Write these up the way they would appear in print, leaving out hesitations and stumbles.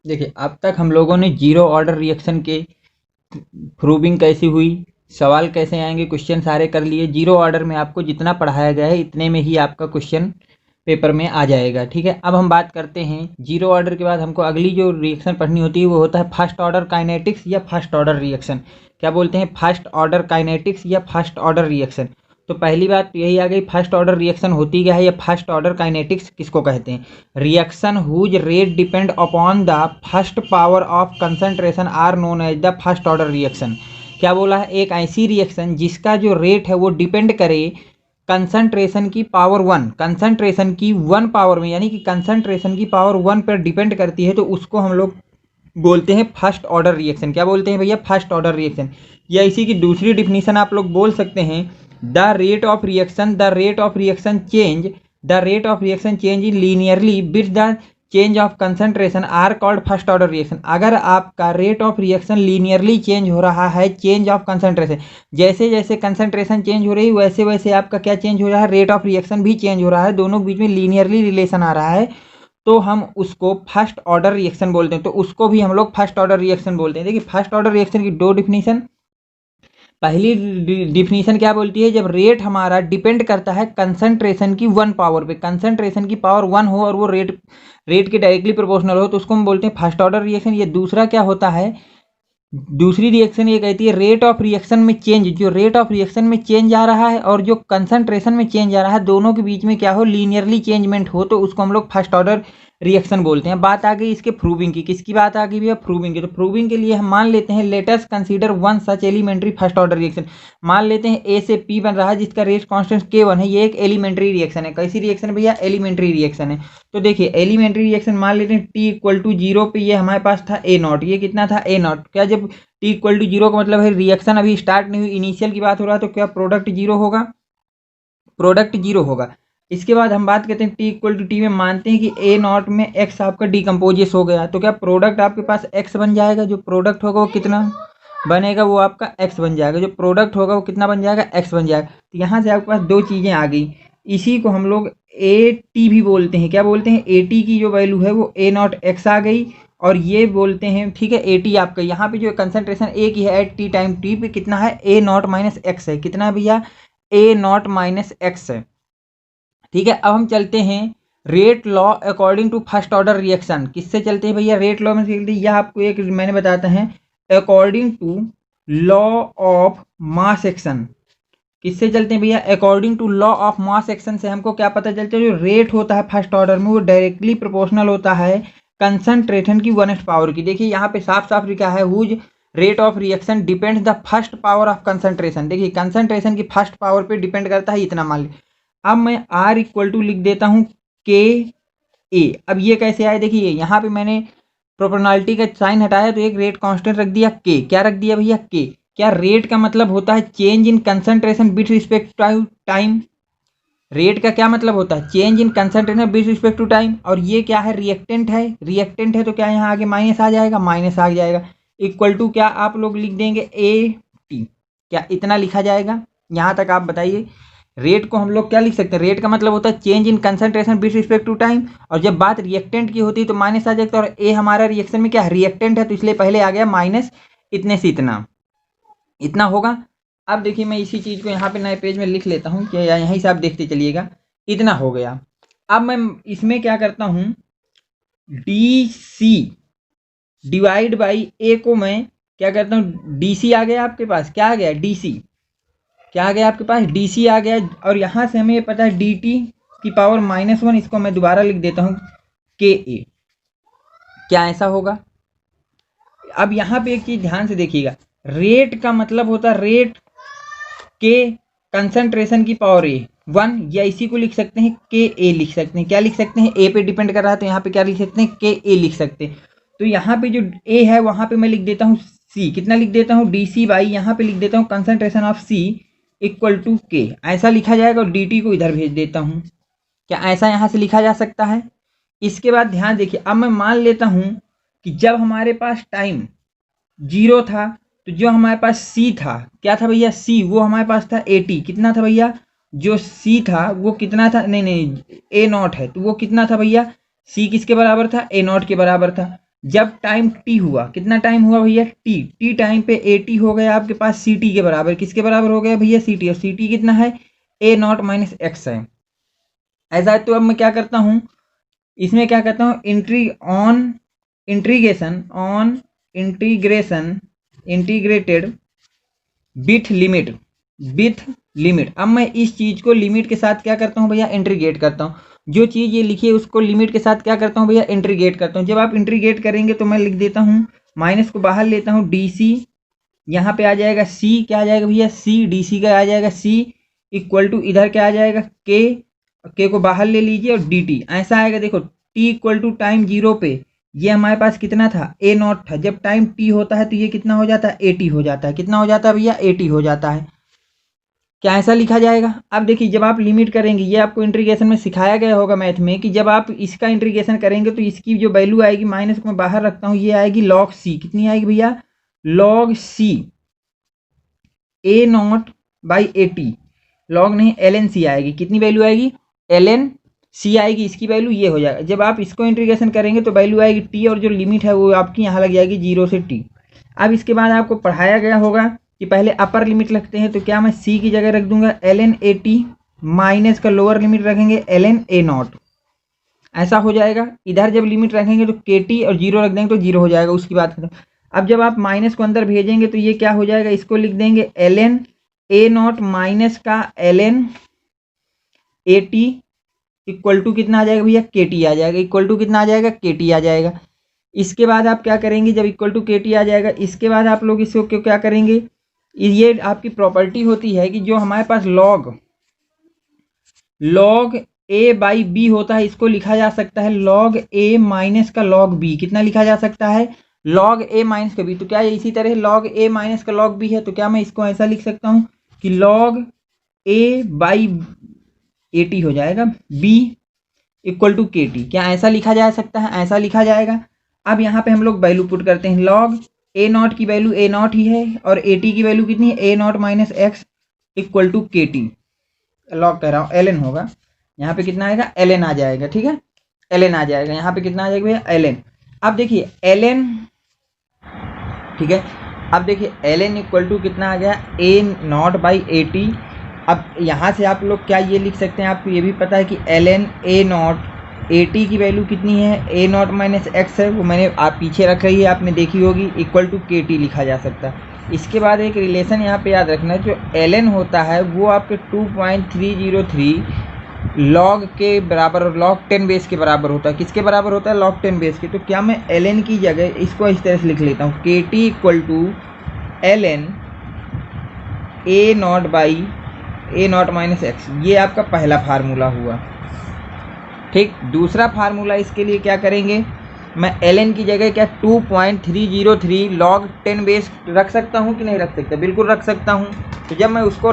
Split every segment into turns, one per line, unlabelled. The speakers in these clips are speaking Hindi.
देखिए, अब तक हम लोगों ने जीरो ऑर्डर रिएक्शन के प्रूविंग कैसी हुई, सवाल कैसे आएंगे, क्वेश्चन सारे कर लिए। जीरो ऑर्डर में आपको जितना पढ़ाया गया है इतने में ही आपका क्वेश्चन पेपर में आ जाएगा। ठीक है, अब हम बात करते हैं जीरो ऑर्डर के बाद हमको अगली जो रिएक्शन पढ़नी होती है वो होता है फर्स्ट ऑर्डर काइनेटिक्स या फर्स्ट ऑर्डर रिएक्शन। क्या बोलते हैं? फर्स्ट ऑर्डर काइनेटिक्स या फर्स्ट ऑर्डर रिएक्शन। तो पहली बात तो यही आ गई, फर्स्ट ऑर्डर रिएक्शन होती क्या है या फर्स्ट ऑर्डर काइनेटिक्स किसको कहते हैं? Reaction whose rate depend upon the first power of concentration are known as the first order reaction. क्या बोला है? एक ऐसी रिएक्शन जिसका जो रेट है वो डिपेंड करे कंसंट्रेशन की पावर वन, कंसंट्रेशन की वन पावर में, यानी कि कंसंट्रेशन की पावर वन पर डिपेंड करती है, तो उसको हम लोग बोलते हैं फर्स्ट ऑर्डर रिएक्शन। क्या बोलते हैं भैया? First order reaction. या इसी की दूसरी डिफिनीशन आप लोग बोल सकते हैं, the rate of reaction, the rate of reaction change, the rate of reaction change in linearly with the change of concentration are called first order reaction. अगर आपका rate of reaction linearly change हो रहा है चेंज ऑफ कंसंट्रेशन, जैसे जैसे कंसंट्रेशन चेंज हो रही है वैसे वैसे आपका क्या चेंज हो रहा है? रेट ऑफ रिएक्शन भी चेंज हो रहा है, दोनों के बीच में लीनियरली रिलेशन आ रहा है, तो हम उसको फर्स्ट ऑर्डर रिएक्शन बोलते हैं। तो उसको भी हम लोग फर्स्ट ऑर्डर रिएक्शन बोलते हैं। देखिए, फर्स्ट ऑर्डर रिएक्शन की दो डिफिनीशन। पहली डिफिनीशन क्या बोलती है? जब रेट हमारा डिपेंड करता है कंसंट्रेशन की वन पावर पे, कंसंट्रेशन की पावर वन हो और वो रेट के डायरेक्टली प्रोपोर्शनल हो, तो उसको हम बोलते हैं फर्स्ट ऑर्डर रिएक्शन। ये दूसरा क्या होता है? दूसरी रिएक्शन ये कहती है रेट ऑफ रिएक्शन में चेंज, जो रेट ऑफ रिएक्शन में चेंज आ रहा है और जो कंसंट्रेशन में चेंज आ रहा है, दोनों के बीच में क्या हो? लीनियरली चेंजमेंट हो, तो उसको हम लोग फर्स्ट ऑर्डर रिएक्शन बोलते हैं। बात आ गई इसके प्रूविंग की। किसकी बात आ गई भैया? प्रूविंग की। तो प्रूविंग के लिए हम मान लेते हैं, let's consider one such elementary first order reaction. मान लेते हैं ए से पी बन रहा है जिसका रेट कांस्टेंट K1 है। ये एक एलिमेंट्री रिएक्शन है। कैसी रिएक्शन है भैया? एलिमेंट्री रिएक्शन है। तो देखिए, एलिमेंट्री रिएक्शन मान लेते हैं T इक्वल टू जीरो पे ये हमारे पास था A नॉट। ये कितना था? A not. क्या जब T इक्वल टू जीरो का मतलब है रिएक्शन अभी स्टार्ट नहीं हुई, इनिशियल की बात हो रहा है, तो क्या प्रोडक्ट जीरो होगा? प्रोडक्ट जीरो होगा। इसके बाद हम बात करते हैं टी इक्वल टू टी में मानते हैं कि ए नॉट में एक्स आपका डिकम्पोजिस हो गया, तो क्या प्रोडक्ट आपके पास एक्स बन जाएगा? जो प्रोडक्ट होगा वो कितना बनेगा? वो आपका एक्स बन जाएगा। जो प्रोडक्ट होगा वो कितना बन जाएगा? एक्स बन जाएगा। तो यहाँ से आपके पास दो चीज़ें आ गई। इसी को हम लोग ए टी भी बोलते हैं। क्या बोलते हैं? ए टी की जो वैल्यू है वो ए नॉट एक्स आ गई, और ये बोलते हैं, ठीक है, ए टी आपका यहाँ पे जो कंसंट्रेशन ए की है एट टी टाइम टी पे कितना है? ए नॉट माइनस एक्स है। कितना है भैया? ए नॉट माइनस एक्स है। ठीक है, अब हम चलते हैं rate law according to first order reaction. किससे चलते हैं भैया? रेट लॉ में चलते हैं। यह आपको एक मैंने बताता है according to law of mass action. किससे चलते हैं भैया? According to law of mass action से हमको क्या पता चलता है? जो रेट होता है फर्स्ट ऑर्डर में वो डायरेक्टली प्रोपोर्शनल होता है कंसंट्रेशन की वन पावर की। देखिए यहाँ पे साफ साफ लिखा है, whose rate of reaction depends the first power of concentration. देखिए, कंसंट्रेशन की फर्स्ट पावर पे डिपेंड करता है, इतना मान लीजिए। अब मैं R इक्वल टू लिख देता हूँ KA। अब ये कैसे आए? देखिए, यहाँ पे मैंने प्रोपोर्शनलिटी का साइन हटाया तो एक रेट कांस्टेंट रख दिया K। क्या रख दिया भैया? K। क्या रेट का मतलब होता है change in concentration with respect to time? Rate का क्या मतलब होता है? Change in concentration with respect to time. और ये क्या है? रिएक्टेंट है। रिएक्टेंट है तो क्या यहाँ आगे माइनस आ जाएगा? माइनस आ जाएगा। इक्वल टू क्या आप लोग लिख देंगे? AT। क्या इतना लिखा जाएगा? यहाँ तक आप बताइए। रेट को हम लोग क्या लिख सकते हैं? रेट का मतलब होता है change in concentration with respect to time, और जब बात रिएक्टेंट की होती है तो माइनस आ जाएगा। और ए हमारा रिएक्शन में क्या है? रिएक्टेंट है, तो इसलिए पहले आ गया माइनस, इतने से इतना, इतना होगा। अब देखिए, मैं इसी चीज़ को यहाँ पे नए पेज में लिख लेता हूँ कि यहीं से आप देखते चलिएगा, इतना हो गया। अब मैं इसमें क्या करता हूँ, डी सी डिवाइड बाई ए को मैं क्या करता हूँ, डी सी आ गया आपके पास। क्या आ गया? D C. क्या आ गया आपके पास? डी सी आ गया। और यहाँ से हमें ये पता है डी टी की पावर -1, इसको मैं दोबारा लिख देता हूँ के ए। क्या ऐसा होगा? अब यहाँ पे एक चीज़ ध्यान से देखिएगा, रेट का मतलब होता है रेट के कंसंट्रेशन की पावर ए 1, या इसी को लिख सकते हैं के ए लिख सकते हैं। क्या लिख सकते हैं? ए पे डिपेंड कर रहा है तो यहाँ पे क्या लिख सकते हैं? के ए लिख सकते हैं। तो यहाँ पे जो ए है वहाँ पे मैं लिख देता हूँ सी। कितना लिख देता हूँ? डी सी बाई, यहाँ पे लिख देता हूँ concentration of C equal to K. ऐसा लिखा जाएगा, और डी टी को इधर भेज देता हूँ। क्या ऐसा यहाँ से लिखा जा सकता है? इसके बाद ध्यान देखिए, अब मैं मान लेता हूँ कि जब हमारे पास टाइम जीरो था तो जो हमारे पास सी था, क्या था भैया? सी, वो हमारे पास था 80। कितना था भैया? जो सी था वो कितना था? नहीं नहीं, ए नॉट है तो वो कितना था भैया? सी किसके बराबर था? ए नॉट के बराबर था। जब टाइम टी हुआ, कितना टाइम हुआ भैया, टी टाइम पे ए टी हो गया आपके पास सी टी के बराबर। किसके बराबर हो गया भैया, सी टी। और सी टी कितना है, ए नॉट माइनस एक्स है। ऐसा है तो अब मैं क्या करता हूँ, इसमें क्या करता हूँ, इंटीग्रेटेड विथ लिमिट। अब मैं इस चीज को लिमिट के साथ क्या करता हूँ भैया, इंटीग्रेट करता हूँ। जो चीज ये लिखी है उसको लिमिट के साथ क्या करता हूँ भैया, इंटीग्रेट करता हूँ। जब आप इंटीग्रेट करेंगे तो मैं लिख देता हूँ, माइनस को बाहर लेता हूँ, डी सी यहाँ पे आ जाएगा, सी क्या आ जाएगा भैया, सी डी सी का आ जाएगा सी, इक्वल टू इधर क्या आ जाएगा, के को बाहर ले लीजिए और डी टी ऐसा आएगा। देखो T equal to time zero पे ये हमारे पास कितना था, ए नॉट था। जब टाइम टी होता है तो ये कितना हो जाता है, ए टी हो जाता है। कितना हो जाता है भैया, ए टी हो जाता है। क्या ऐसा लिखा जाएगा। अब देखिए जब आप लिमिट करेंगे, ये आपको इंटीग्रेशन में सिखाया गया होगा मैथ में, कि जब आप इसका इंटीग्रेशन करेंगे तो इसकी जो वैल्यू आएगी, माइनस को मैं बाहर रखता हूँ, ये आएगी लॉग सी। कितनी आएगी भैया, log C A not by A T, log नहीं एल एन सी आएगी। कितनी वैल्यू आएगी, एल एन सी आएगी, इसकी वैल्यू ये हो जाएगा। जब आप इसको इंटीग्रेशन करेंगे तो वैल्यू आएगी टी, और जो लिमिट है वो आपकी यहाँ लग जाएगी 0 से टी। अब इसके बाद आपको पढ़ाया गया होगा कि पहले अपर लिमिट लगते हैं, तो क्या मैं सी की जगह रख दूंगा L N A T, minus का लोअर लिमिट रखेंगे एल एन ए नॉट, ऐसा हो जाएगा। इधर जब लिमिट रखेंगे तो के टी और 0 रख देंगे तो 0 हो जाएगा, उसकी बात करें। अब जब आप माइनस को अंदर भेजेंगे तो ये क्या हो जाएगा, इसको लिख देंगे L N A not minus का L N A T equal to कितना आ जाएगा भैया, के टी आ जाएगा। इक्वल टू कितना आ जाएगा, के टी आ जाएगा। इसके बाद आप क्या करेंगे, जब इक्वल टू के टी आ जाएगा, इसके बाद आप लोग इसको क्या करेंगे, ये आपकी प्रॉपर्टी होती है कि जो हमारे पास लॉग ए बाई बी होता है, इसको लिखा जा सकता है लॉग ए माइनस का लॉग बी। कितना लिखा जा सकता है, लॉग ए माइनस का बी। तो क्या इसी तरह लॉग ए माइनस का लॉग बी है, तो क्या मैं इसको ऐसा लिख सकता हूँ कि log A by A T हो जाएगा, B equal to K T. क्या ऐसा लिखा जा सकता है, ऐसा लिखा जाएगा। अब यहाँ पे हम लोग वैल्यू पुट करते हैं, लॉग ए नॉट की वैल्यू ए नॉट ही है, और ए टी की वैल्यू कितनी है, A not minus X equal to K T. Log कह रहा हूँ, एल एन होगा। यहाँ पे कितना आएगा, एल एन आ जाएगा। ठीक है, एल एन आ जाएगा। यहाँ पे कितना आ जाएगा भैया, एल एन। अब देखिए एल एन, ठीक है, अब देखिए एल एन इक्वल टू कितना आ गया, ए नॉट बाई ए टी। अब यहाँ से आप लोग क्या ये लिख सकते हैं, आपको ये भी पता है कि L N A not A T की वैल्यू कितनी है, ए नॉट माइनस एक्स है, वो मैंने आप पीछे रख रही है, आपने देखी होगी, इक्वल टू के टी लिखा जा सकता है। इसके बाद एक रिलेशन यहाँ पे याद रखना है, जो एल एन होता है वो आपके 2.303 लॉग के बराबर और लॉग 10 बेस के बराबर होता है। किसके बराबर होता है, लॉग 10 बेस के। तो क्या मैं एल एन की जगह इसको इस तरह से लिख लेता हूँ, K T equal to L N A not by A not minus X. ये आपका पहला फार्मूला हुआ। ठीक, दूसरा फार्मूला इसके लिए क्या करेंगे, मैं एल एन की जगह क्या 2.303 लॉग 10 बेस रख सकता हूँ कि नहीं रख सकता, बिल्कुल रख सकता हूँ। तो जब मैं उसको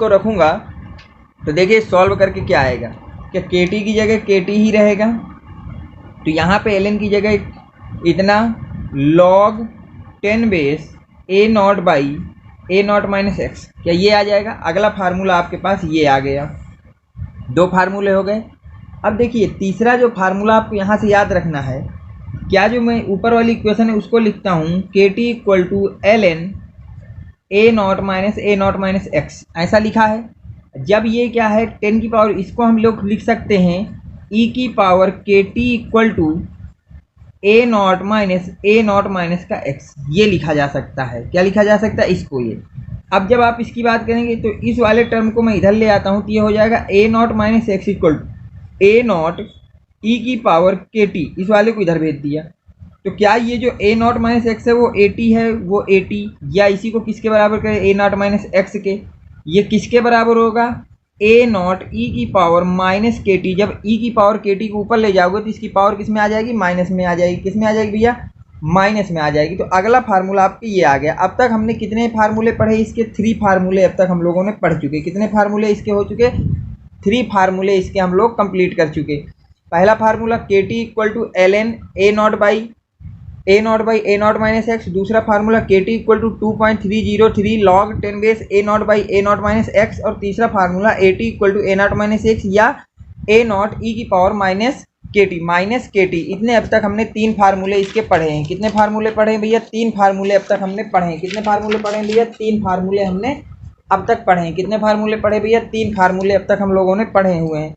रखूँगा, तो देखिए सॉल्व करके क्या आएगा, क्या के टी की जगह के टी ही रहेगा, तो यहाँ पे एल एन की जगह इतना log 10 base a not by A not minus x, क्या ये आ जाएगा। अगला फार्मूला आपके पास ये आ गया, 2 फार्मूले हो गए। अब देखिए तीसरा जो फार्मूला आपको यहाँ से याद रखना है, क्या जो मैं ऊपर वाली इक्वेशन है उसको लिखता हूँ, K T equal to L N A not minus X, ऐसा लिखा है। जब ये क्या है 10 की पावर, इसको हम लोग लिख सकते हैं ई की power K T equal to A not minus का एक्स, ये लिखा जा सकता है। क्या लिखा जा सकता है, इसको ये। अब जब आप इसकी बात करेंगे तो इस वाले टर्म को मैं इधर ले आता हूँ, तो ये हो जाएगा A not minus X equal to A not E की पावर के टी, इस वाले को इधर भेज दिया। तो क्या ये जो ए नॉट माइनस एक्स है वो ए टी है, वो ए टी, या इसी को किसके बराबर करें, ए नॉट माइनस एक्स के, ये किसके बराबर होगा, ए नॉट ई की पावर माइनस के टी। जब ई की पावर के टी को ऊपर ले जाओगे तो इसकी पावर किस में आ जाएगी, माइनस में आ जाएगी। किस में आ जाएगी भैया, माइनस में आ जाएगी। तो अगला फार्मूला आपके ये आ गया। अब तक हमने कितने फार्मूले पढ़े, इसके 3 फार्मूले अब तक हम लोगों ने पढ़ चुके। कितने फार्मूले इसके हो चुके, 3 फार्मूले इसके हम लोग कंप्लीट कर चुके। पहला formula k T equal to L N A not by A not minus x. दूसरा formula k T equal to 2.303 log 10 base a not by A not minus x. और तीसरा formula a T equal to A not minus x या ए नॉट ई की पावर माइनस के टी। इतने अब तक हमने 3 फार्मूले इसके पढ़े हैं। कितने फार्मूले पढ़े हैं भैया? 3 फार्मूले अब तक हमने पढ़े हैं। कितने फार्मूले पढ़े हैं भैया? 3 फार्मूले हमने अब तक पढ़े हैं। कितने फार्मूले पढ़े भैया? 3 फार्मूले अब तक हम लोगों ने पढ़े हुए हैं।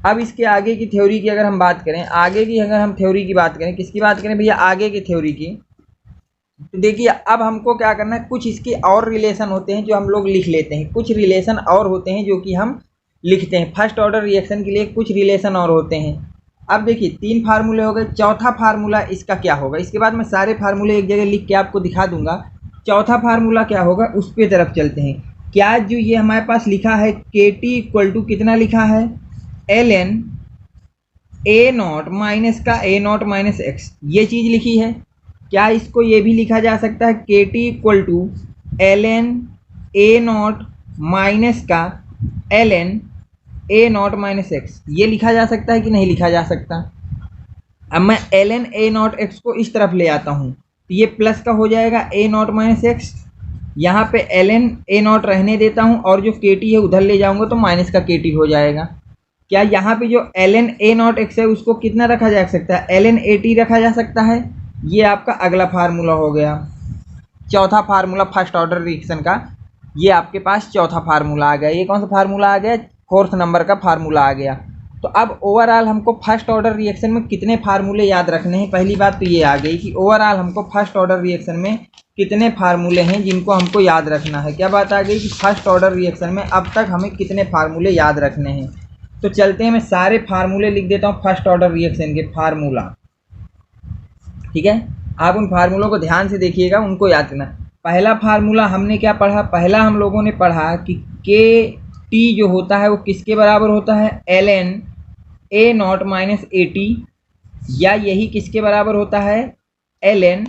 अब इसके आगे की थ्योरी की अगर हम बात करें, आगे की अगर हम थ्योरी की बात करें, किसकी बात करें भैया? आगे की थ्योरी की। तो देखिए अब हमको क्या करना है, कुछ इसके और रिलेशन होते हैं जो हम लोग लिख लेते हैं, कुछ रिलेशन और होते हैं जो कि हम लिखते हैं। फर्स्ट ऑर्डर रिएक्शन के लिए कुछ रिलेशन और होते हैं। अब देखिए 3 फार्मूले हो गए, चौथा फार्मूला इसका क्या होगा? इसके बाद मैं सारे फार्मूले एक जगह लिख के आपको दिखा दूंगा। चौथा फार्मूला क्या होगा उस पे तरफ चलते हैं। क्या जो ये हमारे पास लिखा है के टी इक्वल टू कितना लिखा है? L N A not minus का ए नॉट माइनस एक्स, ये चीज़ लिखी है। क्या इसको ये भी लिखा जा सकता है K T equal to L N A not minus का L N A not minus X, ये लिखा जा सकता है कि नहीं लिखा जा सकता? अब मैं l N A naught x को इस तरफ ले आता हूँ तो ये प्लस का हो जाएगा ए नॉट माइनस एक्स। यहाँ पे एल एन ए नॉट रहने देता हूँ और जो के टी है उधर ले जाऊँगा तो माइनस का के टी हो जाएगा। क्या यहाँ पे जो l N A naught x है उसको कितना रखा जा सकता है? एल एन ए टी रखा जा सकता है। ये आपका अगला फार्मूला हो गया, चौथा फार्मूला फर्स्ट ऑर्डर रिएक्शन का। ये आपके पास चौथा फार्मूला आ गया। ये कौन सा फार्मूला आ गया? 4th नंबर का फार्मूला आ गया। तो अब ओवरऑल हमको फर्स्ट ऑर्डर रिएक्शन में कितने फार्मूले याद रखने हैं? पहली बात तो ये आ गई कि ओवरऑल हमको फर्स्ट ऑर्डर रिएक्शन में कितने फार्मूले हैं जिनको हमको याद रखना है। क्या बात आ गई कि फर्स्ट ऑर्डर रिएक्शन में अब तक हमें कितने फार्मूले याद रखने हैं। तो चलते हैं, मैं सारे फार्मूले लिख देता हूँ फर्स्ट ऑर्डर रिएक्शन के फार्मूला, ठीक है? आप उन फार्मूलों को ध्यान से देखिएगा, उनको याद करना। पहला फार्मूला हमने क्या पढ़ा? पहला हम लोगों ने पढ़ा कि के टी जो होता है वो किसके बराबर होता है? L N A not minus A t, या यही किसके बराबर होता है? एल एन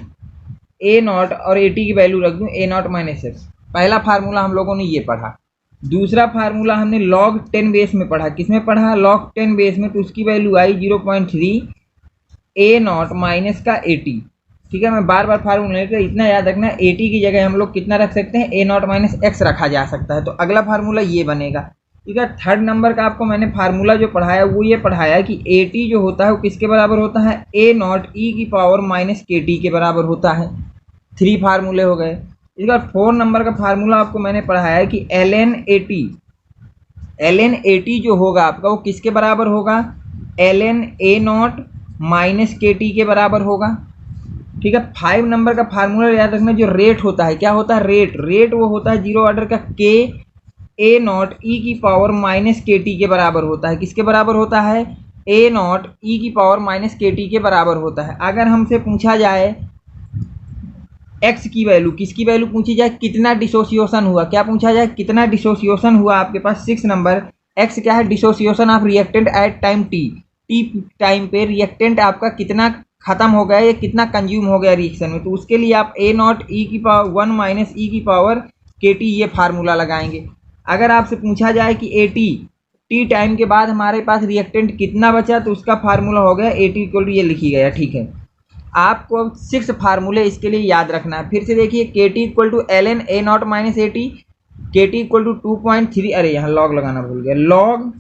ए नॉट और ए टी की वैल्यू रख दूँ ए नॉट माइनस एक्स। पहला फार्मूला हम लोगों ने ये पढ़ा। दूसरा फार्मूला हमने log 10 बेस में पढ़ा। किसमें पढ़ा? log 10 बेस में। तो उसकी value I 0.3 A not minus का ए टी, ठीक है? मैं बार बार फार्मूला लेकर इतना याद रखना, ए टी की जगह हम लोग कितना रख सकते हैं? ए नॉट माइनस एक्स रखा जा सकता है। तो अगला फार्मूला ये बनेगा, ठीक है? 3rd नंबर का आपको मैंने फार्मूला जो पढ़ाया वो ये पढ़ाया कि ए टी जो होता है वो किसके बराबर होता है? ए नॉट ई की पावर माइनस के टी के बराबर होता है। 3 फार्मूले हो गए। इसके बाद 4 नंबर का फार्मूला आपको मैंने पढ़ाया है कि एल एन ए टी जो होगा आपका वो किसके बराबर होगा? L N A not minus k t के बराबर होगा, ठीक है? 5 नंबर का फार्मूला याद रखना, जो रेट होता है, क्या होता है? रेट वो होता है 0 ऑर्डर का के ए नॉट ई की पावर माइनस के टी के बराबर होता है। किसके बराबर होता है? ए नॉट ई की पावर माइनस के टी के बराबर होता है। अगर हमसे पूछा जाए एक्स की वैल्यू, किसकी वैल्यू पूछी जाए? कितना डिसोसिएशन हुआ? क्या पूछा जाए? कितना डिसोसिएशन हुआ? आपके पास 6 नंबर। एक्स क्या है? Dissociation of reactant at time T time पे रिएक्टेंट आपका कितना खत्म हो गया या कितना कंज्यूम हो गया रिएक्शन में। तो उसके लिए आप ए नॉट ई की पावर 1 माइनस ई की पावर के टी ये फार्मूला लगाएंगे। अगर आपसे पूछा जाए कि ए टी टाइम के बाद हमारे पास रिएक्टेंट कितना बचा, तो उसका फार्मूला हो गया ए टी इक्वल टू ये लिखी गया, ठीक है? आपको 6 फार्मूले इसके लिए याद रखना है। फिर से देखिए, K T equal to L N A not minus A T, K T equal to 2.3, अरे यहाँ लॉग लगाना भूल गया, log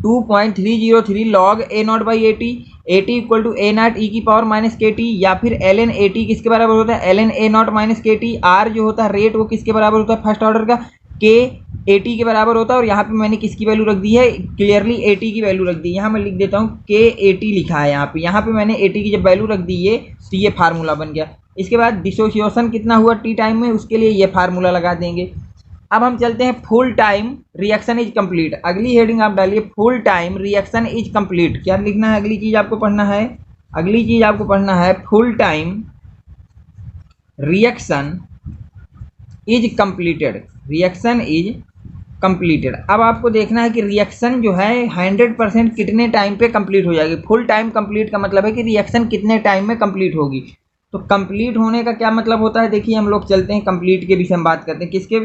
2.303 log A not by A T equal to A not E की पावर माइनस के टी, या फिर एल एन ए टी किसके बराबर होता है? L N A not minus k t. आर जो होता है रेट वो किसके बराबर होता है? फर्स्ट ऑर्डर का के ए टी के बराबर होता है। और यहाँ पे मैंने किसकी वैल्यू रख दी है? क्लियरली ए टी की वैल्यू रख दी। यहाँ मैं लिख देता हूँ के ए टी लिखा है यहाँ पे मैंने ए टी की जब वैल्यू रख दी ये, तो ये फार्मूला बन गया। इसके बाद डिसोसिएशन कितना हुआ टी टाइम में, उसके लिए ये फार्मूला लगा देंगे। अब हम चलते हैं full time reaction is complete. अगली हेडिंग आप डालिए full time reaction is complete. क्या लिखना है? अगली चीज़ आपको पढ़ना है, अगली चीज़ आपको पढ़ना है full time reaction is completed. Reaction is completed. अब आपको देखना है कि रिएक्शन जो है 100% कितने टाइम पे कंप्लीट हो जाएगी। फुल टाइम कंप्लीट का मतलब है कि रिएक्शन कितने टाइम में कंप्लीट होगी। तो कंप्लीट होने का क्या मतलब होता है? देखिए हम लोग चलते हैं कंप्लीट के विषय में बात करते हैं। किसके?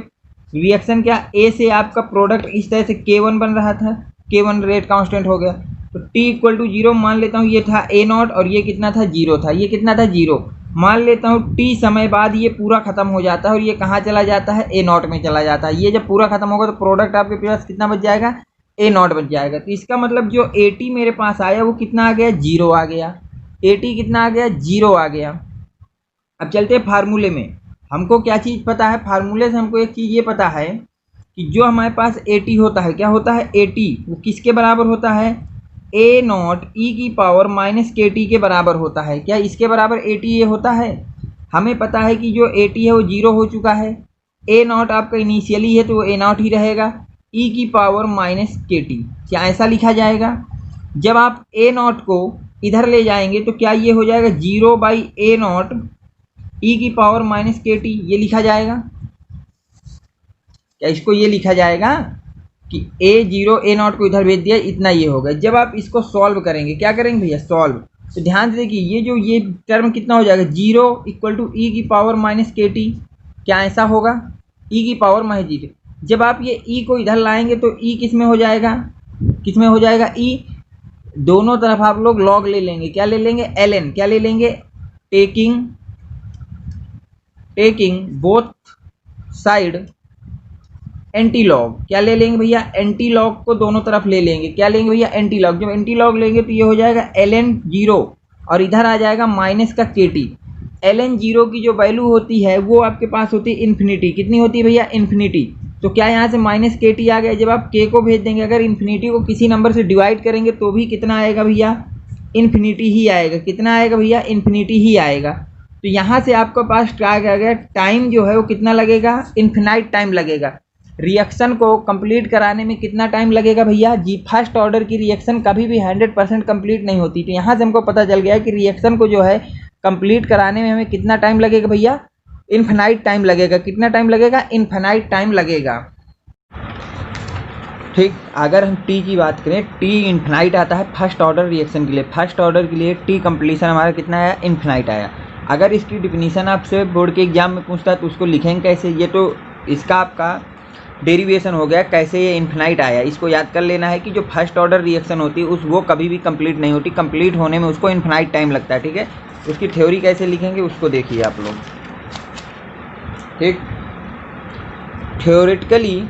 रिएक्शन क्या? ए से आपका प्रोडक्ट इस तरह से K1 बन रहा था, K1 रेट कांस्टेंट हो गया, तो T इक्वल टू 0 मान लेता हूँ, ये था ए नॉट और ये कितना था? 0 था। ये कितना था? 0 मान लेता हूँ। T समय बाद ये पूरा खत्म हो जाता है और ये कहाँ चला जाता है? ए नॉट में चला जाता है। ये जब पूरा खत्म होगा तो प्रोडक्ट आपके पास कितना बच जाएगा? ए नॉट बच जाएगा। तो इसका मतलब जो AT मेरे पास आया वो कितना आ गया, 0 आ गया। AT कितना आ गया, 0 आ गया। अब चलते हैं फार्मूले में। हमको क्या चीज़ पता है, फार्मूले से हमको एक चीज़ ये पता है कि जो हमारे पास AT होता है, क्या होता है, AT वो किसके बराबर होता है, A नॉट ई की पावर माइनस KT के बराबर होता है। क्या इसके बराबर AT ये होता है? हमें पता है कि जो AT है वो 0 हो चुका है। A नॉट आपका इनिशियली है तो वो A नॉट ही रहेगा, ई की पावर माइनस KT। क्या ऐसा लिखा जाएगा? जब आप A नॉट को इधर ले जाएंगे तो क्या ये हो जाएगा, 0/A0 ई की पावर माइनस KT, ये लिखा जाएगा। क्या इसको ये लिखा जाएगा कि A0 को इधर भेज दिया, इतना ये होगा। जब आप इसको सॉल्व करेंगे, क्या करेंगे भैया, सॉल्व, तो ध्यान से देखिए ये टर्म कितना हो जाएगा, 0 = ई की पावर माइनस KT। क्या ऐसा होगा, ई की पावर माइनस GT। जब आप ये ई को इधर लाएंगे तो ई किस में हो जाएगा, किस में हो जाएगा, ई दोनों तरफ आप लोग लॉग ले लेंगे। क्या ले लेंगे, ln। क्या ले लेंगे, taking both side anti log. क्या ले लेंगे भैया, एंटी लॉग को दोनों तरफ ले लेंगे। क्या लेंगे भैया, एंटी लॉग। जब एंटी लॉग लेंगे तो ये हो जाएगा ln 0 और इधर आ जाएगा माइनस का KT। ln 0 की जो वैल्यू होती है वो आपके पास होती है इन्फिनिटी। कितनी होती है भैया, इन्फिनिटी। तो क्या यहाँ से माइनस KT आ गया। जब आप k को भेज देंगे, अगर इन्फिनिटी को किसी नंबर से डिवाइड करेंगे तो भी कितना आएगा भैया, इन्फिनिटी ही आएगा। कितना आएगा भैया, इन्फिनिटी ही आएगा। तो यहाँ से आपके पास क्या आ गया, टाइम जो है वो कितना लगेगा, इन्फिनाइट टाइम लगेगा। रिएक्शन को कंप्लीट कराने में कितना टाइम लगेगा भैया जी, फर्स्ट ऑर्डर की रिएक्शन कभी भी 100% कंप्लीट नहीं होती। तो यहाँ से हमको पता चल गया कि रिएक्शन को जो है कंप्लीट कराने में हमें कितना टाइम लगेगा भैया, इन्फिनाइट टाइम लगेगा। कितना टाइम लगेगा, इन्फिनाइट टाइम लगेगा। ठीक, अगर हम टी की बात करें, टी इन्फिनाइट आता है फर्स्ट ऑर्डर रिएक्शन के लिए। फर्स्ट ऑर्डर के लिए टी कंप्लीशन हमारा कितना आया, इन्फिनाइट आया। अगर इसकी डिफिनीशन आपसे बोर्ड के एग्जाम में पूछता है तो उसको लिखेंगे कैसे, ये तो इसका आपका डेरिवेशन हो गया, कैसे ये इन्फिनाइट आया। इसको याद कर लेना है कि जो फर्स्ट ऑर्डर रिएक्शन होती है वो कभी भी कंप्लीट नहीं होती, कंप्लीट होने में उसको इन्फिनाइट टाइम लगता है। ठीक है, उसकी थ्योरी कैसे लिखेंगे उसको देखिए आप लोग। ठीक, theoretically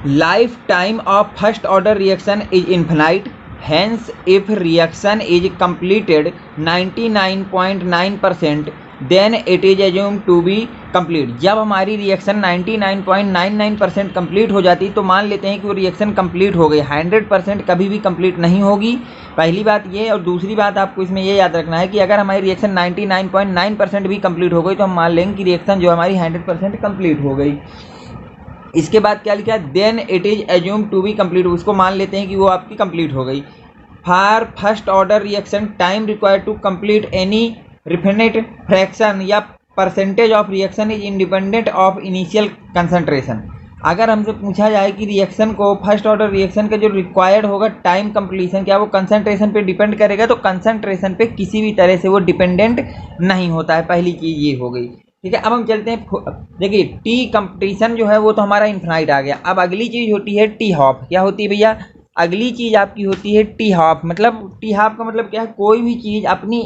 life time of first order reaction is infinite, hence if reaction is completed 99.9% then it is assume to be complete. जब हमारी रिएक्शन 99.99% कंप्लीट हो जाती तो मान लेते हैं कि वो रिएक्शन कंप्लीट हो गई। 100% कभी भी कंप्लीट नहीं होगी, पहली बात ये। और दूसरी बात आपको इसमें ये याद रखना है कि अगर हमारी रिएक्शन 99.9% भी कंप्लीट हो गई तो हम मान लेंगे कि रिएक्शन जो हमारी 100% कंप्लीट हो गई। इसके बाद क्या लिखा है, then it is assume to be complete, उसको मान लेते हैं कि वो आपकी कंप्लीट हो गई। For first order reaction time required to complete any definite fraction या percentage of reaction is independent of initial concentration. अगर हमसे पूछा जाए कि रिएक्शन को, फर्स्ट ऑर्डर रिएक्शन का जो रिक्वायर्ड होगा टाइम कंप्लीशन, क्या वो कंसंट्रेशन पे डिपेंड करेगा, तो कंसंट्रेशन पे किसी भी तरह से वो डिपेंडेंट नहीं होता है। पहली चीज़ ये हो गई। ठीक है, अब हम चलते हैं, देखिए टी कंपटीशन जो है वो तो हमारा इन्फिनाइट आ गया। अब अगली चीज़ होती है टी हाफ। क्या होती है भैया, अगली चीज़ आपकी होती है टी हाफ। मतलब टी हाफ का मतलब क्या है, कोई भी चीज़ अपनी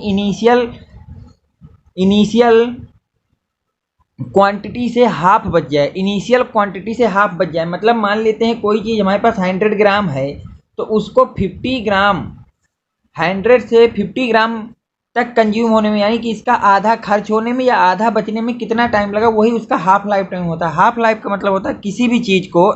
इनिशियल क्वांटिटी से हाफ बच जाए, इनिशियल क्वांटिटी से हाफ बच जाए। मतलब मान लेते हैं कोई चीज़ हमारे पास 100 ग्राम है तो उसको 50 ग्राम, 100 से 50 ग्राम तक कंज्यूम होने में, यानी कि इसका आधा खर्च होने में या आधा बचने में कितना टाइम लगा, वही उसका हाफ लाइफ टाइम होता है। हाफ लाइफ का मतलब होता है किसी भी चीज़ को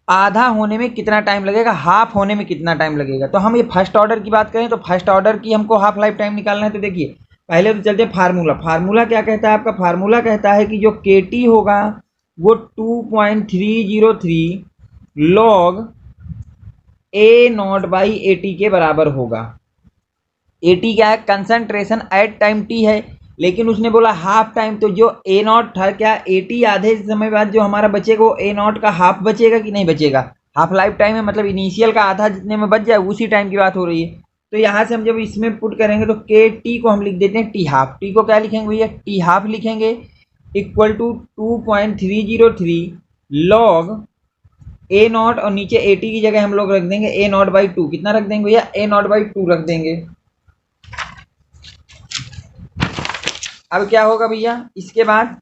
आधा होने में कितना टाइम लगेगा, हाफ होने में कितना टाइम लगेगा। तो हम ये फर्स्ट ऑर्डर की बात करें तो फर्स्ट ऑर्डर की हमको हाफ लाइफ टाइम निकालना है। तो देखिए पहले तो चलते फार्मूला। फार्मूला क्या कहता है आपका, फार्मूला कहता है कि जो KT होगा वो 2.303 log A0/AT के बराबर होगा। AT क्या है, कंसंट्रेशन एट टाइम T है, लेकिन उसने बोला हाफ टाइम, तो जो A0 था, क्या AT आधे समय बाद जो हमारा बचेगा वो A0 का हाफ बचेगा कि नहीं बचेगा। हाफ लाइफ टाइम है, मतलब इनिशियल का आधा जितने में बच जाए उसी टाइम की बात हो रही है। तो यहाँ से हम जब इसमें पुट करेंगे तो KT को हम लिख देते हैं T हाफ। T को क्या लिखेंगे भैया, T हाफ लिखेंगे, इक्वल टू 2.303 log A0 और नीचे AT की जगह हम लोग रख देंगे A0/2। कितना रख देंगे भैया, A0/2 रख देंगे। अब क्या होगा भैया, इसके बाद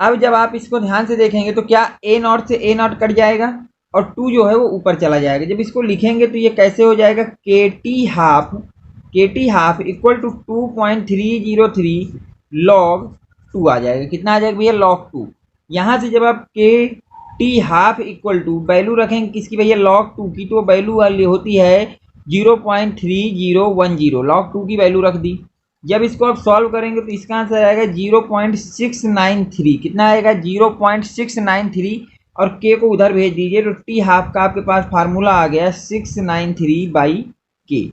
अब जब आप इसको ध्यान से देखेंगे तो क्या A0 से A0 कट जाएगा, और 2 जो है वो ऊपर चला जाएगा। जब इसको लिखेंगे तो ये कैसे हो जाएगा, KT half equal to 2.303 log 2 आ जाएगा। कितना आ जाएगा भैया, log 2। यहाँ से जब आप KT half equal to value रखेंगे किसकी भैया, log 2 की, तो वैल्यू वाली होती है 0.3010, log 2 की वैल्यू रख दी। जब इसको आप सॉल्व करेंगे तो इसका आंसर आएगा 0.693। कितना आएगा, 0.693, और के को उधर भेज दीजिए तो टी हाफ का आपके पास फार्मूला आ गया 693/k।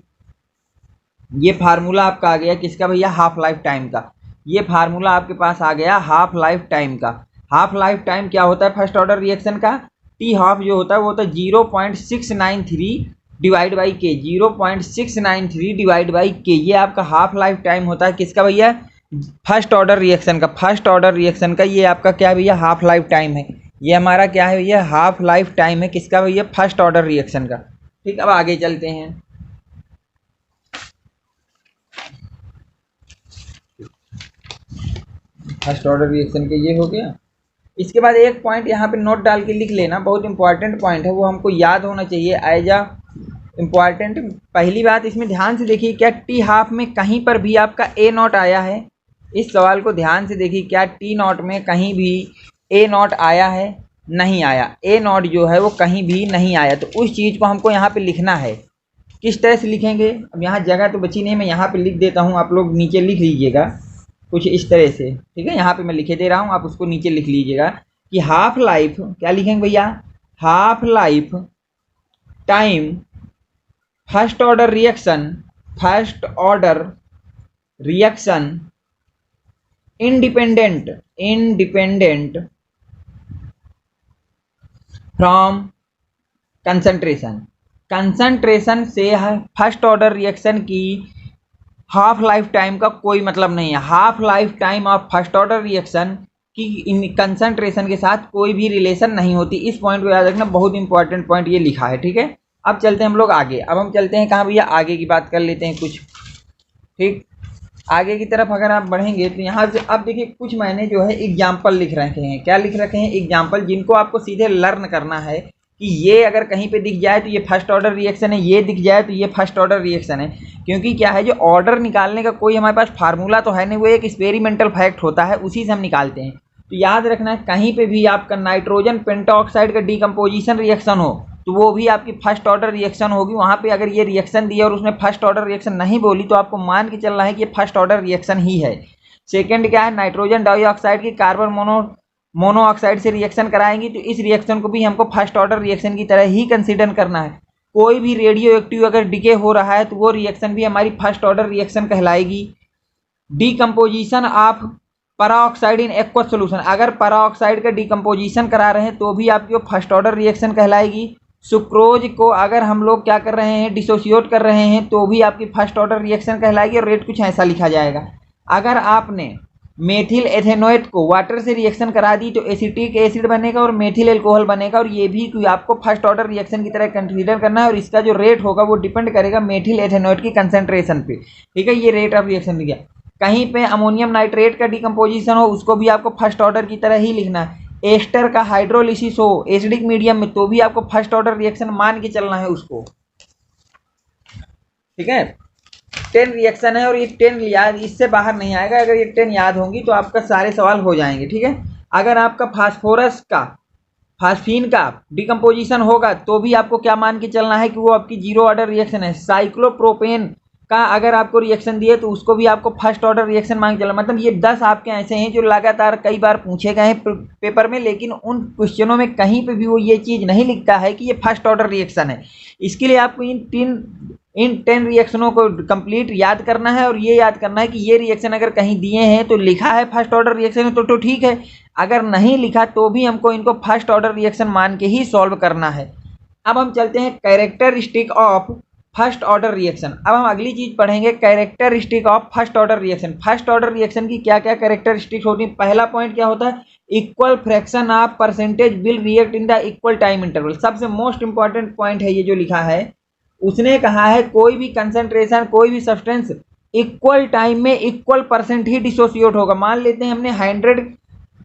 ये फार्मूला आपका आ गया किसका भैया, हाफ लाइफ टाइम का। ये फार्मूला आपके पास आ गया हाफ लाइफ टाइम का। हाफ लाइफ टाइम क्या होता है फर्स्ट ऑर्डर रिएक्शन का, टी हाफ जो होता है वो होता है 0.693 डिवाइड बाई के, 0.693 डिवाइड बाई के। ये आपका हाफ लाइफ टाइम होता है किसका भैया, फर्स्ट ऑर्डर रिएक्शन का। फर्स्ट ऑर्डर रिएक्शन का ये आपका क्या भैया, हाफ लाइफ टाइम है। ये हमारा क्या है भैया, हाफ लाइफ टाइम है किसका भैया, फर्स्ट ऑर्डर रिएक्शन का। ठीक, अब आगे चलते हैं। फर्स्ट ऑर्डर रिएक्शन के ये हो गया। इसके बाद एक पॉइंट यहाँ पे नोट डाल के लिख लेना, बहुत इंपॉर्टेंट पॉइंट है, वो हमको याद होना चाहिए एज अ इम्पॉर्टेंट। पहली बात इसमें ध्यान से देखिए, क्या टी हाफ में कहीं पर भी आपका ए नॉट आया है। इस सवाल को ध्यान से देखिए, क्या टी नॉट में कहीं भी ए नॉट आया है, नहीं आया। ए नॉट जो है वो कहीं भी नहीं आया, तो उस चीज़ को हमको यहाँ पे लिखना है। किस तरह से लिखेंगे, अब यहाँ जगह तो बची नहीं, मैं यहाँ पे लिख देता हूँ, आप लोग नीचे लिख लीजिएगा कुछ इस तरह से। ठीक है, यहाँ पे मैं लिखे दे रहा हूँ, आप उसको नीचे लिख लीजिएगा कि हाफ लाइफ, क्या लिखेंगे भैया, half life time first order reaction independent from concentration से फर्स्ट ऑर्डर रिएक्शन की हाफ लाइफ टाइम का कोई मतलब नहीं है। Half life time of first order reaction की कंसंट्रेशन के साथ कोई भी रिलेशन नहीं होती। इस पॉइंट को याद रखना, बहुत इंपॉर्टेंट पॉइंट ये लिखा है। ठीक है, अब चलते हैं हम लोग आगे। अब हम चलते हैं कहाँ भैया, आगे की बात कर लेते हैं कुछ। ठीक, आगे की तरफ अगर आप बढ़ेंगे तो यहाँ से अब देखिए, कुछ मैंने जो है एग्जाम्पल लिख रखे हैं। क्या लिख रखे हैं, एग्जाम्पल, जिनको आपको सीधे लर्न करना है कि ये अगर कहीं पे दिख जाए तो ये फर्स्ट ऑर्डर रिएक्शन है, ये दिख जाए तो ये फर्स्ट ऑर्डर रिएक्शन है। क्योंकि क्या है, जो ऑर्डर निकालने का कोई हमारे पास फार्मूला तो है नहीं, वो एक एक्सपेरिमेंटल फैक्ट होता है, उसी से हम निकालते हैं। तो याद रखना है, कहीं पे भी आपका नाइट्रोजन पेंटाऑक्साइड का डीकम्पोजिशन रिएक्शन हो तो वो भी आपकी फर्स्ट ऑर्डर रिएक्शन होगी। वहाँ पे अगर ये रिएक्शन दिया और उसमें फर्स्ट ऑर्डर रिएक्शन नहीं बोली तो आपको मान के चलना है कि ये फर्स्ट ऑर्डर रिएक्शन ही है। सेकंड क्या है, नाइट्रोजन डाइऑक्साइड की कार्बन मोनोऑक्साइड से रिएक्शन कराएंगी तो इस रिएक्शन को भी हमको फर्स्ट ऑर्डर रिएक्शन की तरह ही कंसीडर करना है। कोई भी रेडियो एक्टिव अगर डिके हो रहा है तो वो रिएक्शन भी हमारी फर्स्ट ऑर्डर रिएक्शन कहलाएगी। Decomposition of peroxide in aqueous solution, अगर पराऑक्साइड का डीकम्पोजिशन करा रहे हैं तो भी आपकी वो फर्स्ट ऑर्डर रिएक्शन कहलाएगी। सुक्रोज को अगर हम लोग क्या कर रहे हैं, डिसोसिएट कर रहे हैं, तो भी आपकी फर्स्ट ऑर्डर रिएक्शन कहलाएगी। और रेट कुछ ऐसा लिखा जाएगा, अगर आपने मेथिल एथेनोएट को वाटर से रिएक्शन करा दी तो एसिटिक एसिड बनेगा और मेथिल एल्कोहल बनेगा, और ये भी आपको फर्स्ट ऑर्डर रिएक्शन की तरह कंसीडर करना है। और इसका जो रेट होगा वो डिपेंड करेगा मेथिल एथेनोएट की कंसंट्रेशन पे। ठीक है, ये रेट ऑफ रिएक्शन लिखा। कहीं पे अमोनियम नाइट्रेट का डिकम्पोजिशन हो उसको भी आपको फर्स्ट ऑर्डर की तरह ही लिखना है। एस्टर का हाइड्रोलिसिस हो एसिडिक मीडियम में तो भी आपको फर्स्ट ऑर्डर रिएक्शन मान के चलना है उसको। ठीक है, 10 रिएक्शन है और ये 10 याद, इससे बाहर नहीं आएगा। अगर ये 10 याद होंगी तो आपका सारे सवाल हो जाएंगे। ठीक है, अगर आपका फास्फीन का डिकम्पोजिशन होगा तो भी आपको क्या मान के चलना है कि वो आपकी जीरो ऑर्डर रिएक्शन है। साइक्लोप्रोपेन का अगर आपको रिएक्शन दिए तो उसको भी आपको फर्स्ट ऑर्डर रिएक्शन मान के चलना। मतलब ये 10 आपके ऐसे हैं जो लगातार कई बार पूछे गए हैं पेपर में, लेकिन उन क्वेश्चनों में कहीं पे भी वो ये चीज़ नहीं लिखता है कि ये फर्स्ट ऑर्डर रिएक्शन है। इसके लिए आपको इन 10 रिएक्शनों को कंप्लीट याद करना है और ये याद करना है कि ये रिएक्शन अगर कहीं दिए हैं तो लिखा है फर्स्ट ऑर्डर रिएक्शन तो ठीक है, अगर नहीं लिखा तो भी हमको इनको फर्स्ट ऑर्डर रिएक्शन मान के ही सॉल्व करना है। अब हम चलते हैं characteristic of first order reaction. अब हम अगली चीज पढ़ेंगे, characteristic of first order reaction. First order reaction की क्या क्या कैरेक्टरिस्टिक्स होती है। पहला पॉइंट क्या होता है, equal fraction of percentage will react in the equal time interval. सबसे मोस्ट इंपॉर्टेंट पॉइंट है ये जो लिखा है, उसने कहा है कोई भी कंसंट्रेशन कोई भी सब्सटेंस इक्वल टाइम में इक्वल परसेंट ही डिसोसिएट होगा। मान लेते हैं हमने 100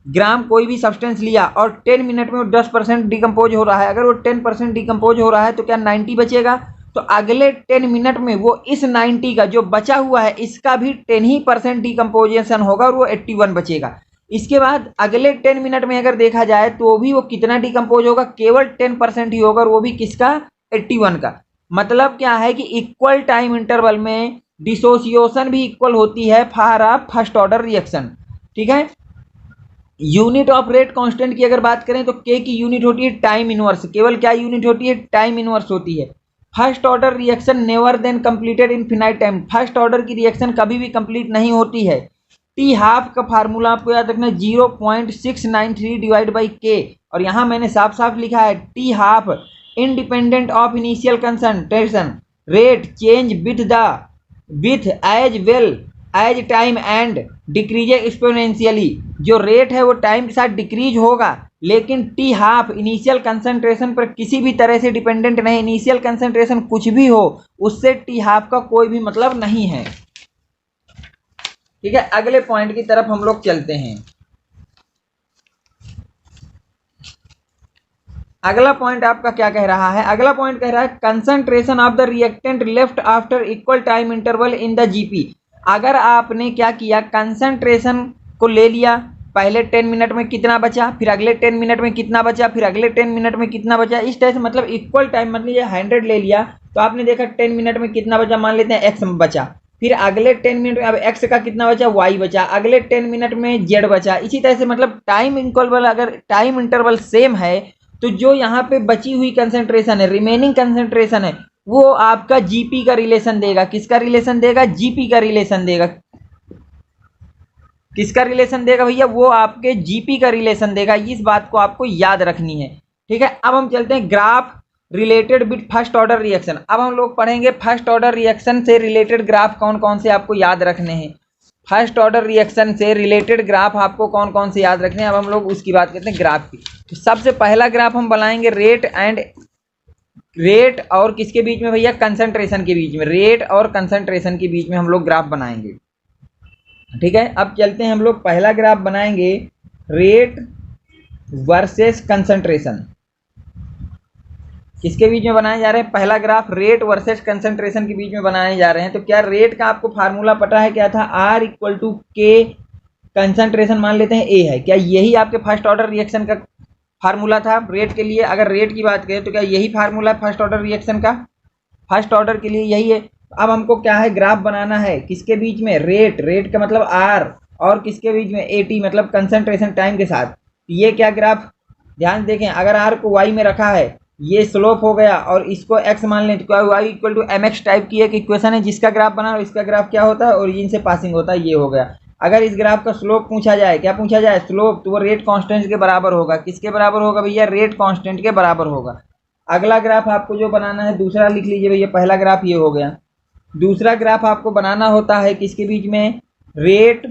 ग्राम कोई भी सब्सटेंस लिया और 10 मिनट में वो 10% डिकम्पोज हो रहा है, अगर वो 10% डिकम्पोज हो रहा है तो क्या 90 बचेगा? तो अगले 10 मिनट में वो इस 90 का जो बचा हुआ है इसका भी 10% डिकम्पोजिशन होगा और वो 81 बचेगा। इसके बाद अगले 10 मिनट में अगर देखा जाए तो भी वो कितना डिकम्पोज होगा? केवल 10% ही होगा और वो भी किसका? 81 का। मतलब क्या है कि इक्वल टाइम इंटरवल में डिसोसिएशन भी इक्वल होती है for a first order reaction. ठीक है। यूनिट ऑफ रेट कांस्टेंट की अगर बात करें तो के की यूनिट होती है टाइम इनवर्स। केवल क्या यूनिट होती है? टाइम इनवर्स होती है। First order reaction never then completed in finite time. First order की रिएक्शन कभी भी कंप्लीट नहीं होती है। टी हाफ का फार्मूला आपको याद रखना 0.693 डिवाइड बाई के, और यहां मैंने साफ साफ लिखा है t half independent of initial concentration rate change with as well as time and decrease exponentially. जो रेट है वो टाइम के साथ डिक्रीज होगा, लेकिन टी हाफ इनिशियल कंसंट्रेशन पर किसी भी तरह से डिपेंडेंट नहीं। इनिशियल कंसंट्रेशन कुछ भी हो उससे टी हाफ का कोई भी मतलब नहीं है। ठीक है, अगले पॉइंट की तरफ हम लोग चलते हैं। अगला पॉइंट आपका क्या कह रहा है? अगला पॉइंट कह रहा है concentration of the reactant left after equal time interval in the GP. अगर आपने क्या किया, कंसंट्रेशन को ले लिया, पहले 10 मिनट में कितना बचा, फिर अगले 10 मिनट में कितना बचा, फिर अगले 10 मिनट में कितना बचा, इस तरह से मतलब इक्वल टाइम, मतलब ये 100 ले लिया तो आपने देखा 10 मिनट में कितना बचा, मान लेते हैं एक्स बचा, फिर अगले 10 मिनट में अब एक्स का कितना बचा, वाई बचा, अगले 10 मिनट में जेड बचा। इसी तरह से मतलब टाइम इंटरवल, अगर टाइम इंटरवल सेम है तो जो यहाँ पे बची हुई कंसंट्रेशन है, रिमेनिंग कंसंट्रेशन है, वो आपका जीपी का रिलेशन देगा। किसका रिलेशन देगा? जीपी का रिलेशन देगा। किसका रिलेशन देगा भैया? वो आपके जीपी का रिलेशन देगा। इस बात को आपको याद रखनी है। ठीक है, अब हम चलते हैं graph related with first order reaction. अब हम लोग पढ़ेंगे फर्स्ट ऑर्डर रिएक्शन से रिलेटेड ग्राफ कौन कौन से आपको याद रखने हैं। फर्स्ट ऑर्डर रिएक्शन से रिलेटेड ग्राफ आपको कौन कौन से याद रखने हैं, अब हम लोग उसकी बात करते हैं ग्राफ की। तो सबसे पहला ग्राफ हम बनाएंगे रेट और किसके बीच में भैया? कंसंट्रेशन के बीच में। रेट और कंसंट्रेशन के बीच में हम लोग ग्राफ बनाएंगे। ठीक है, अब चलते हैं हम लोग पहला ग्राफ बनाएंगे रेट वर्सेस कंसंट्रेशन। किसके बीच में बनाए जा रहे हैं? पहला ग्राफ रेट वर्सेस कंसंट्रेशन के बीच में बनाए जा रहे हैं। तो क्या रेट का आपको फार्मूला पता है? क्या था? R इक्वल टू के, कंसंट्रेशन मान लेते हैं A है। क्या यही आपके फर्स्ट ऑर्डर रिएक्शन का फार्मूला था रेट के लिए? अगर रेट की बात करें तो क्या यही फार्मूला है फर्स्ट ऑर्डर रिएक्शन का? फर्स्ट ऑर्डर के लिए यही है। अब हमको क्या है? ग्राफ बनाना है किसके बीच में? रेट का मतलब R, और किसके बीच में? AT, मतलब कंसंट्रेशन टाइम के साथ। ये क्या ग्राफ, ध्यान देखें, अगर R को Y में रखा है, ये स्लोप हो गया, और इसको x मान लें तो क्या y equal to mx type की एक इक्वेशन है जिसका ग्राफ बना और इसका ग्राफ क्या होता है? ओरिजिन से पासिंग होता है। ये हो गया। अगर इस ग्राफ का स्लोप पूछा जाए, क्या पूछा जाए? स्लोप, तो वो रेट कांस्टेंट के बराबर होगा। किसके बराबर होगा भैया? रेट कांस्टेंट के बराबर होगा। अगला ग्राफ आपको जो बनाना है, दूसरा लिख लीजिए भैया। पहला ग्राफ ये हो गया। दूसरा ग्राफ आपको बनाना होता है किसके बीच में? रेट